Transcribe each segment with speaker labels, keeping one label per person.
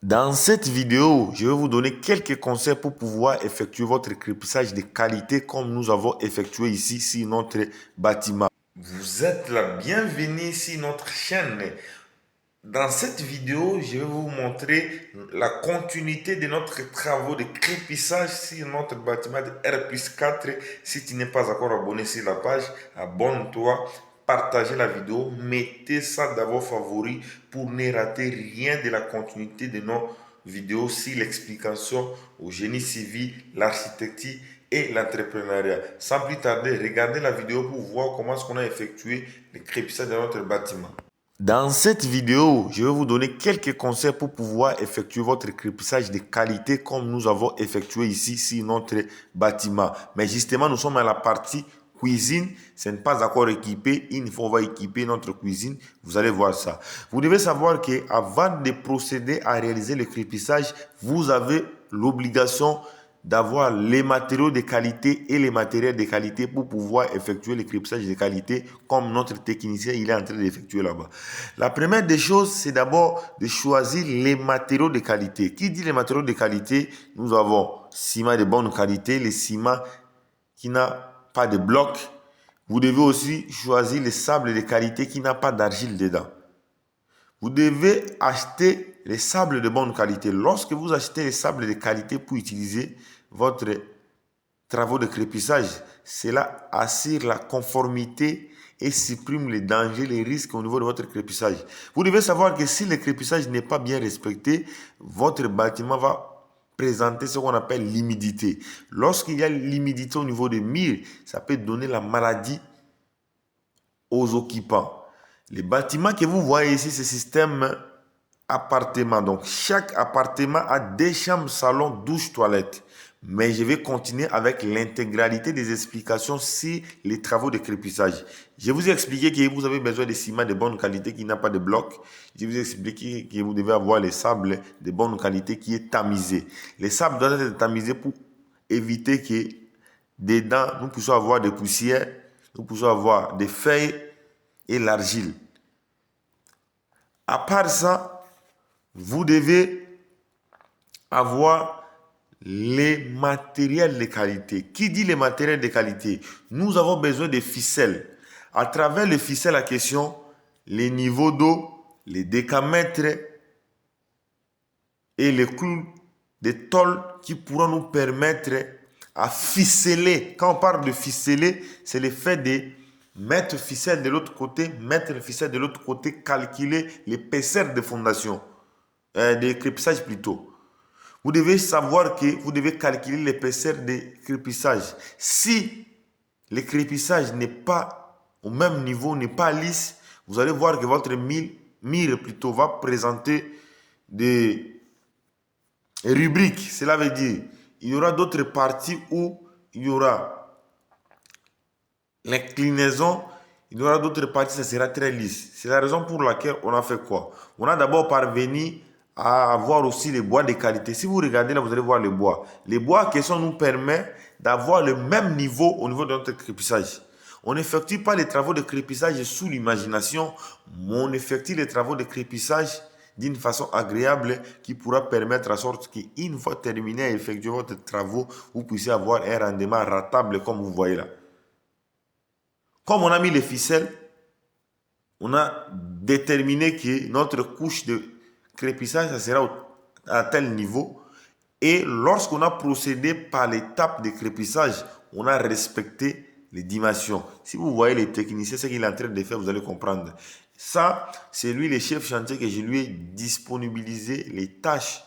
Speaker 1: Dans cette vidéo, je vais vous donner quelques conseils pour pouvoir effectuer votre crépissage de qualité comme nous avons effectué ici sur notre bâtiment. Vous êtes la bienvenue sur notre chaîne. Dans cette vidéo, je vais vous montrer la continuité de notre travaux de crépissage sur notre bâtiment de R+4. Si tu n'es pas encore abonné sur la page, abonne-toi, partagez la vidéo, mettez ça dans vos favoris pour ne rater rien de la continuité de nos vidéos sur l'explication au génie civil, l'architecture et l'entrepreneuriat. Sans plus tarder, regardez la vidéo pour voir comment est-ce qu'on a effectué le crépissage de notre bâtiment. Dans cette vidéo, je vais vous donner quelques conseils pour pouvoir effectuer votre crépissage de qualité comme nous avons effectué ici sur notre bâtiment. Mais justement, nous sommes à la partie cuisine. Ce n'est pas encore équipé. Une fois qu'on va équiper notre cuisine, vous allez voir ça. Vous devez savoir qu'avant de procéder à réaliser le crépissage, vous avez l'obligation d'avoir les matériaux de qualité et les matériels de qualité pour pouvoir effectuer le crépissage de qualité comme notre technicien il est en train d'effectuer là-bas. La première des choses, c'est d'abord de choisir les matériaux de qualité. Qui dit les matériaux de qualité? Nous avons ciment de bonne qualité, les ciments qui n'a pas de bloc. Vous devez aussi choisir les sables de qualité qui n'a pas d'argile dedans. Vous devez acheter les sables de bonne qualité. Lorsque vous achetez les sables de qualité pour utiliser votre travaux de crépissage, cela assure la conformité et supprime les dangers, les risques au niveau de votre crépissage. Vous devez savoir que si le crépissage n'est pas bien respecté, votre bâtiment va présenter ce qu'on appelle l'humidité. Lorsqu'il y a l'humidité au niveau des murs, ça peut donner la maladie aux occupants. Les bâtiments que vous voyez ici, c'est système appartement. Donc, chaque appartement a des chambres, salon, douche, toilette. Mais je vais continuer avec l'intégralité des explications sur les travaux de crépissage. Je vous ai expliqué que vous avez besoin de ciment de bonne qualité qui n'a pas de bloc. Je vous ai expliqué que vous devez avoir les sables de bonne qualité qui est tamisé. Les sables doivent être tamisés pour éviter que dedans, nous puissions avoir des poussières, nous puissions avoir des feuilles et l'argile. À part ça, vous devez avoir les matériels de qualité. Qui dit les matériels de qualité? Nous avons besoin de ficelles. À travers les ficelles à question, les niveaux d'eau, les décamètres et les clous de tôle qui pourront nous permettre à ficeler. Quand on parle de ficeler, c'est le fait de mettre ficelle de l'autre côté, mettre ficelle de l'autre côté, calculer l'épaisseur de fondation, de crépissage plutôt. Vous devez savoir que vous devez calculer l'épaisseur de crépissage. Si le crépissage n'est pas au même niveau, n'est pas lisse, vous allez voir que votre mur plutôt va présenter des rubriques. Cela veut dire il y aura d'autres parties où il y aura l'inclinaison, il y aura d'autres parties, ça sera très lisse. C'est la raison pour laquelle on a fait quoi? On a d'abord parvenu à avoir aussi les bois de qualité. Si vous regardez là, vous allez voir les bois. Les bois qui sont nous permet d'avoir le même niveau au niveau de notre crépissage. On n'effectue pas les travaux de crépissage sous l'imagination, mais on effectue les travaux de crépissage d'une façon agréable qui pourra permettre à sorte qu'une fois terminé à effectuer votre travaux, vous puissiez avoir un rendement ratable comme vous voyez là. Comme on a mis les ficelles, on a déterminé que notre couche de crépissage, ça sera à tel niveau. Et lorsqu'on a procédé par l'étape de crépissage, on a respecté les dimensions. Si vous voyez les techniciens, ce qu'il est en train de faire, vous allez comprendre. Ça, c'est lui le chef chantier que je lui ai disponibilisé les tâches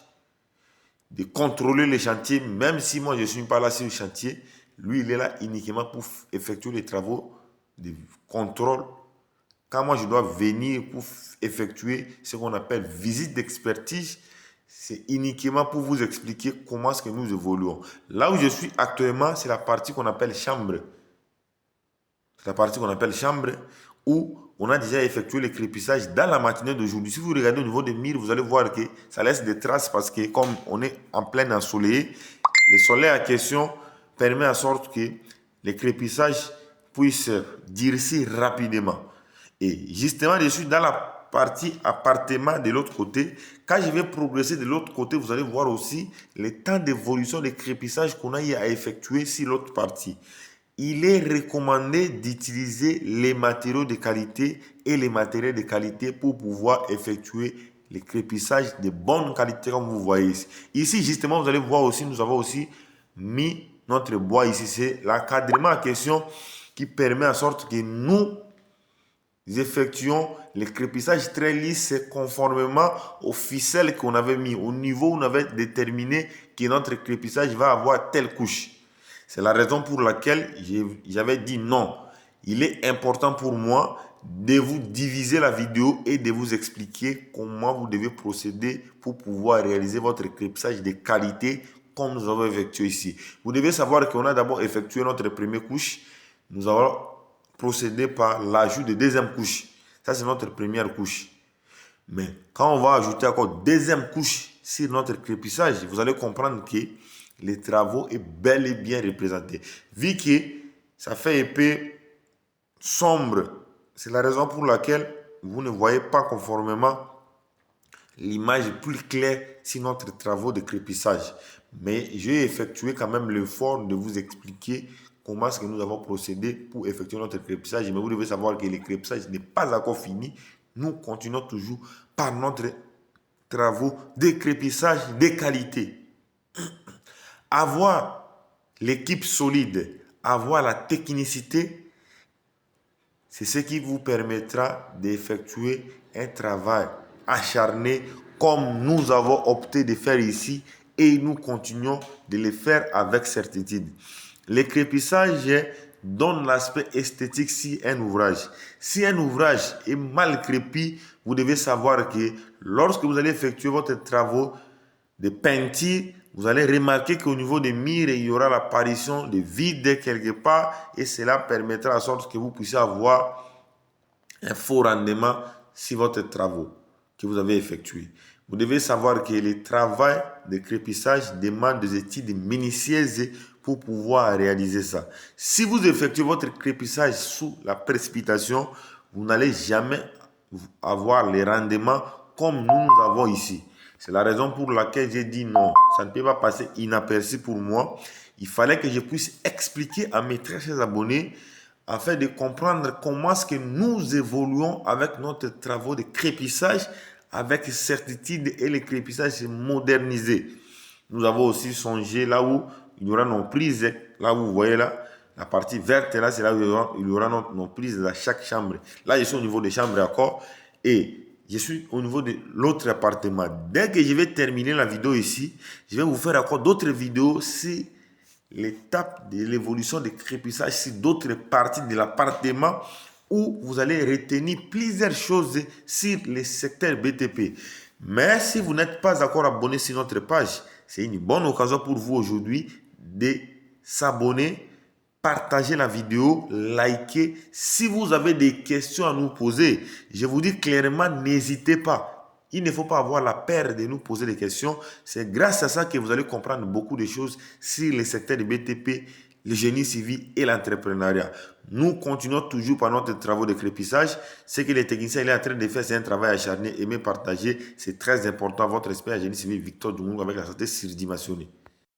Speaker 1: de contrôler les chantiers, même si moi je ne suis pas là sur le chantier. Lui, il est là uniquement pour effectuer les travaux de contrôle. Quand moi je dois venir pour effectuer ce qu'on appelle visite d'expertise, c'est uniquement pour vous expliquer comment est-ce que nous évoluons. Là où je suis actuellement, c'est la partie qu'on appelle chambre. C'est la partie qu'on appelle chambre où on a déjà effectué le crépissage dans la matinée d'aujourd'hui. Si vous regardez au niveau des murs, vous allez voir que ça laisse des traces parce que comme on est en plein ensoleillé, le soleil en question permet en sorte que le crépissage puisse durcir rapidement. Et justement, je suis dans la partie appartement de l'autre côté. Quand je vais progresser de l'autre côté, vous allez voir aussi le temps d'évolution de crépissage qu'on a eu à effectuer sur l'autre partie. Il est recommandé d'utiliser les matériaux de qualité et les matériaux de qualité pour pouvoir effectuer les crépissages de bonne qualité comme vous voyez ici. Ici, justement, vous allez voir aussi, nous avons aussi mis notre bois ici. C'est l'encadrement en question qui permet en sorte que nous effectuons les crépissages très lisses conformément aux ficelles qu'on avait mis, au niveau où on avait déterminé que notre crépissage va avoir telle couche. C'est la raison pour laquelle j'avais dit non. Il est important pour moi de vous diviser la vidéo et de vous expliquer comment vous devez procéder pour pouvoir réaliser votre crépissage de qualité comme nous avons effectué ici. Vous devez savoir qu'on a d'abord effectué notre première couche. Nous avons procédé par l'ajout de deuxième couche. Ça, c'est notre première couche. Mais quand on va ajouter encore deuxième couche sur notre crépissage, vous allez comprendre que les travaux est bel et bien représenté. Vu que ça fait épais sombre, c'est la raison pour laquelle vous ne voyez pas conformément l'image plus claire sur notre travaux de crépissage. Mais j'ai effectué quand même l'effort de vous expliquer comment est-ce que nous avons procédé pour effectuer notre crépissage. Mais vous devez savoir que le crépissage n'est pas encore fini. Nous continuons toujours par notre travaux de crépissage de qualité. Avoir l'équipe solide, avoir la technicité, c'est ce qui vous permettra d'effectuer un travail acharné comme nous avons opté de faire ici et nous continuons de le faire avec certitude. Le crépissage donne l'aspect esthétique si un ouvrage. Si un ouvrage est mal crépi, vous devez savoir que lorsque vous allez effectuer votre travaux de peinture, vous allez remarquer qu'au niveau des murs, il y aura l'apparition de vide quelque part et cela permettra en sorte que vous puissiez avoir un faux rendement sur votre travaux que vous avez effectué. Vous devez savoir que le travail de crépissage demande des études minutieuses pour pouvoir réaliser ça. Si vous effectuez votre crépissage sous la précipitation, vous n'allez jamais avoir les rendements comme nous avons ici. C'est la raison pour laquelle j'ai dit non. Ça ne peut pas passer inaperçu pour moi. Il fallait que je puisse expliquer à mes très chers abonnés afin de comprendre comment est-ce que nous évoluons avec notre travaux de crépissage avec certitude et le crépissage est modernisé. Nous avons aussi songé là où il y aura nos prises. Là où vous voyez là, la partie verte là, c'est là où il y aura nos prises dans chaque chambre. Là, je suis au niveau des chambres d'accord et je suis au niveau de l'autre appartement. Dès que je vais terminer la vidéo ici, je vais vous faire encore d'autres vidéos sur l'étape de l'évolution des crépissages sur d'autres parties de l'appartement où vous allez retenir plusieurs choses sur le secteur BTP. Mais si vous n'êtes pas encore abonné sur notre page, c'est une bonne occasion pour vous aujourd'hui de s'abonner, partager la vidéo, liker. Si vous avez des questions à nous poser, je vous dis clairement, n'hésitez pas. Il ne faut pas avoir la peur de nous poser des questions. C'est grâce à ça que vous allez comprendre beaucoup de choses sur le secteur de BTP, le génie civil et l'entrepreneuriat. Nous continuons toujours par notre travaux de crépissage. Ce que les techniciens sont en train de faire, c'est un travail acharné. Aimer partager, c'est très important. Votre expert génie civil, Victor Dumont, avec la santé surdimensionnée.